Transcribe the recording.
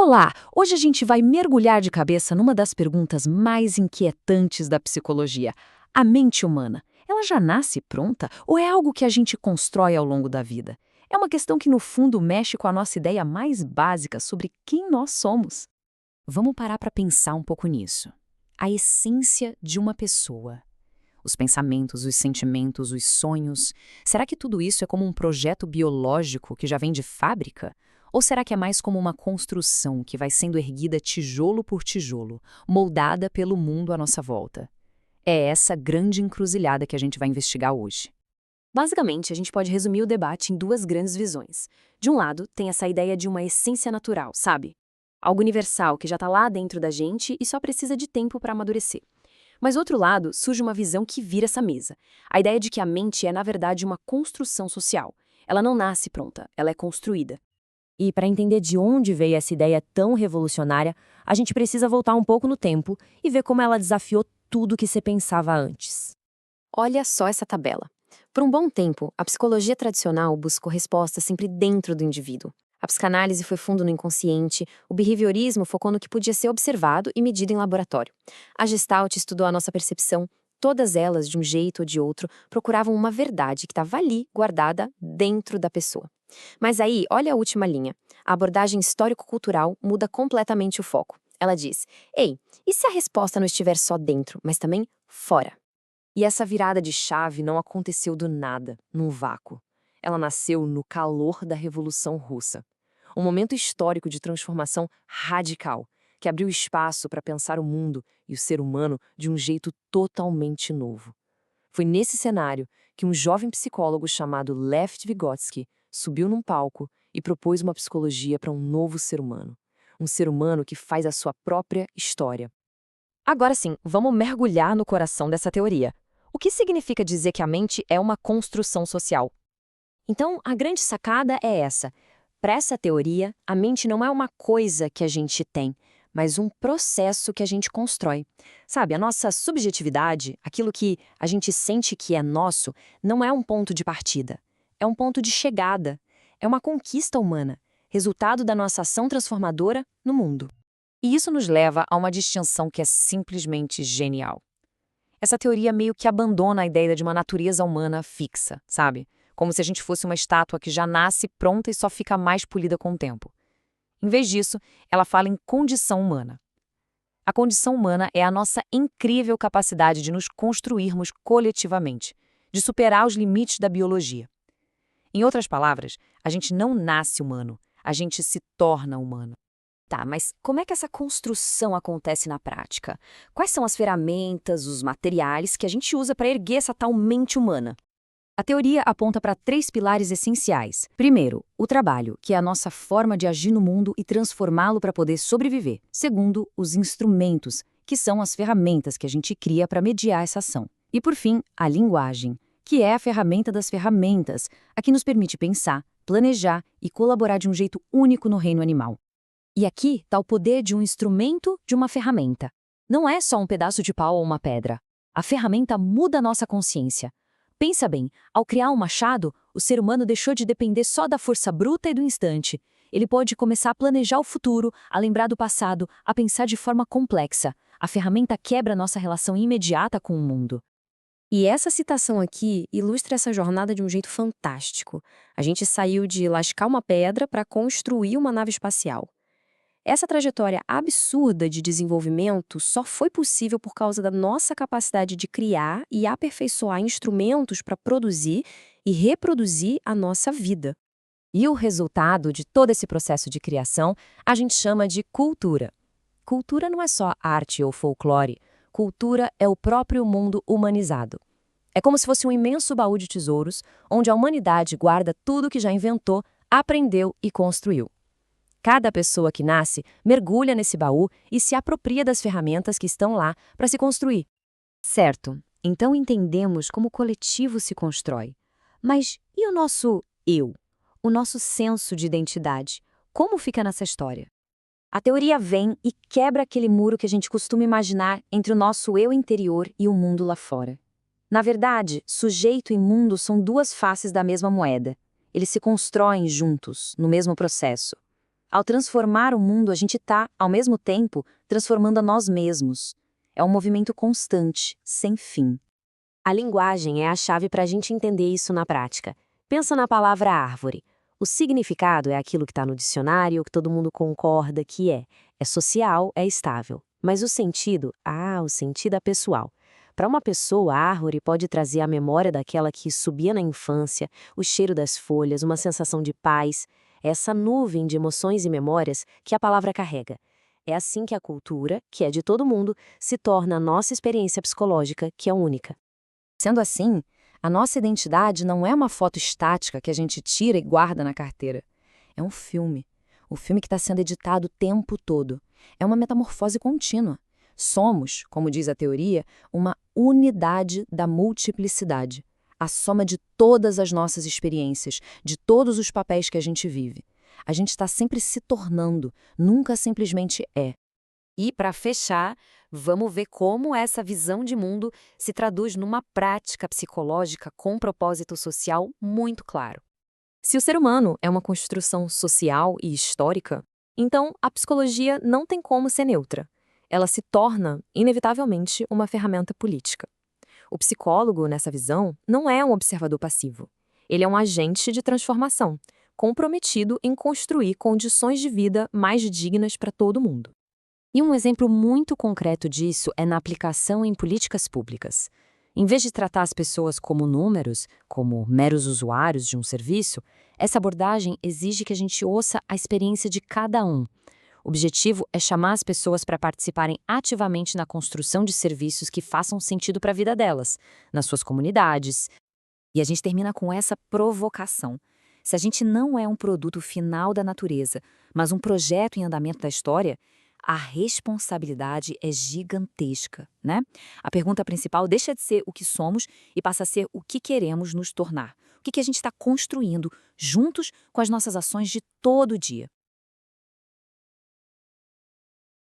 Olá! Hoje a gente vai mergulhar de cabeça numa das perguntas mais inquietantes da psicologia. A mente humana, ela já nasce pronta ou é algo que a gente constrói ao longo da vida? É uma questão que, no fundo, mexe com a nossa ideia mais básica sobre quem nós somos. Vamos parar para pensar um pouco nisso. A essência de uma pessoa. Os pensamentos, os sentimentos, os sonhos. Será que tudo isso é como um projeto biológico que já vem de fábrica? Ou será que é mais como uma construção que vai sendo erguida tijolo por tijolo, moldada pelo mundo à nossa volta? É essa grande encruzilhada que a gente vai investigar hoje. Basicamente, a gente pode resumir o debate em duas grandes visões. De um lado, tem essa ideia de uma essência natural, sabe? Algo universal que já está lá dentro da gente e só precisa de tempo para amadurecer. Mas, do outro lado, surge uma visão que vira essa mesa. A ideia de que a mente é, na verdade, uma construção social. Ela não nasce pronta, ela é construída. E para entender de onde veio essa ideia tão revolucionária, a gente precisa voltar um pouco no tempo e ver como ela desafiou tudo que você pensava antes. Olha só essa tabela. Por um bom tempo, a psicologia tradicional buscou respostas sempre dentro do indivíduo. A psicanálise foi fundo no inconsciente, o behaviorismo focou no que podia ser observado e medido em laboratório. A Gestalt estudou a nossa percepção, todas elas, de um jeito ou de outro, procuravam uma verdade que estava ali, guardada, dentro da pessoa. Mas aí, olha a última linha. A abordagem histórico-cultural muda completamente o foco. Ela diz, ei, e se a resposta não estiver só dentro, mas também fora? E essa virada de chave não aconteceu do nada, num vácuo. Ela nasceu no calor da Revolução Russa. Um momento histórico de transformação radical, que abriu espaço para pensar o mundo e o ser humano de um jeito totalmente novo. Foi nesse cenário que um jovem psicólogo chamado Lev Vygotsky subiu num palco e propôs uma psicologia para um novo ser humano. Um ser humano que faz a sua própria história. Agora sim, vamos mergulhar no coração dessa teoria. O que significa dizer que a mente é uma construção social? Então, a grande sacada é essa. Para essa teoria, a mente não é uma coisa que a gente tem, mas um processo que a gente constrói. Sabe, a nossa subjetividade, aquilo que a gente sente que é nosso, não é um ponto de partida. É um ponto de chegada. É uma conquista humana, resultado da nossa ação transformadora no mundo. E isso nos leva a uma distinção que é simplesmente genial. Essa teoria meio que abandona a ideia de uma natureza humana fixa, sabe? Como se a gente fosse uma estátua que já nasce pronta e só fica mais polida com o tempo. Em vez disso, ela fala em condição humana. A condição humana é a nossa incrível capacidade de nos construirmos coletivamente, de superar os limites da biologia. Em outras palavras, a gente não nasce humano, a gente se torna humano. Tá, mas como é que essa construção acontece na prática? Quais são as ferramentas, os materiais que a gente usa para erguer essa tal mente humana? A teoria aponta para 3 pilares essenciais. Primeiro, o trabalho, que é a nossa forma de agir no mundo e transformá-lo para poder sobreviver. Segundo, os instrumentos, que são as ferramentas que a gente cria para mediar essa ação. E por fim, a linguagem, que é a ferramenta das ferramentas, a que nos permite pensar, planejar e colaborar de um jeito único no reino animal. E aqui está o poder de um instrumento, de uma ferramenta. Não é só um pedaço de pau ou uma pedra. A ferramenta muda a nossa consciência. Pensa bem, ao criar um machado, o ser humano deixou de depender só da força bruta e do instante. Ele pode começar a planejar o futuro, a lembrar do passado, a pensar de forma complexa. A ferramenta quebra nossa relação imediata com o mundo. E essa citação aqui ilustra essa jornada de um jeito fantástico. A gente saiu de lascar uma pedra para construir uma nave espacial. Essa trajetória absurda de desenvolvimento só foi possível por causa da nossa capacidade de criar e aperfeiçoar instrumentos para produzir e reproduzir a nossa vida. E o resultado de todo esse processo de criação a gente chama de cultura. Cultura não é só arte ou folclore. Cultura é o próprio mundo humanizado. É como se fosse um imenso baú de tesouros, onde a humanidade guarda tudo que já inventou, aprendeu e construiu. Cada pessoa que nasce mergulha nesse baú e se apropria das ferramentas que estão lá para se construir. Certo, então entendemos como o coletivo se constrói. Mas e o nosso eu? O nosso senso de identidade? Como fica nessa história? A teoria vem e quebra aquele muro que a gente costuma imaginar entre o nosso eu interior e o mundo lá fora. Na verdade, sujeito e mundo são duas faces da mesma moeda. Eles se constroem juntos, no mesmo processo. Ao transformar o mundo, a gente está, ao mesmo tempo, transformando a nós mesmos. É um movimento constante, sem fim. A linguagem é a chave para a gente entender isso na prática. Pensa na palavra árvore. O significado é aquilo que está no dicionário, que todo mundo concorda que é. É social, é estável. Mas o sentido é pessoal. Para uma pessoa, a árvore pode trazer a memória daquela que subia na infância, o cheiro das folhas, uma sensação de paz, essa nuvem de emoções e memórias que a palavra carrega. É assim que a cultura, que é de todo mundo, se torna a nossa experiência psicológica, que é única. Sendo assim, a nossa identidade não é uma foto estática que a gente tira e guarda na carteira. É um filme. O filme que está sendo editado o tempo todo. É uma metamorfose contínua. Somos, como diz a teoria, uma unidade da multiplicidade. A soma de todas as nossas experiências, de todos os papéis que a gente vive. A gente está sempre se tornando, nunca simplesmente é. E, para fechar, vamos ver como essa visão de mundo se traduz numa prática psicológica com um propósito social muito claro. Se o ser humano é uma construção social e histórica, então a psicologia não tem como ser neutra. Ela se torna, inevitavelmente, uma ferramenta política. O psicólogo, nessa visão, não é um observador passivo. Ele é um agente de transformação, comprometido em construir condições de vida mais dignas para todo mundo. E um exemplo muito concreto disso é na aplicação em políticas públicas. Em vez de tratar as pessoas como números, como meros usuários de um serviço, essa abordagem exige que a gente ouça a experiência de cada um. O objetivo é chamar as pessoas para participarem ativamente na construção de serviços que façam sentido para a vida delas, nas suas comunidades. E a gente termina com essa provocação. Se a gente não é um produto final da natureza, mas um projeto em andamento da história, a responsabilidade é gigantesca, né? A pergunta principal deixa de ser o que somos e passa a ser o que queremos nos tornar. O que a gente está construindo juntos com as nossas ações de todo dia.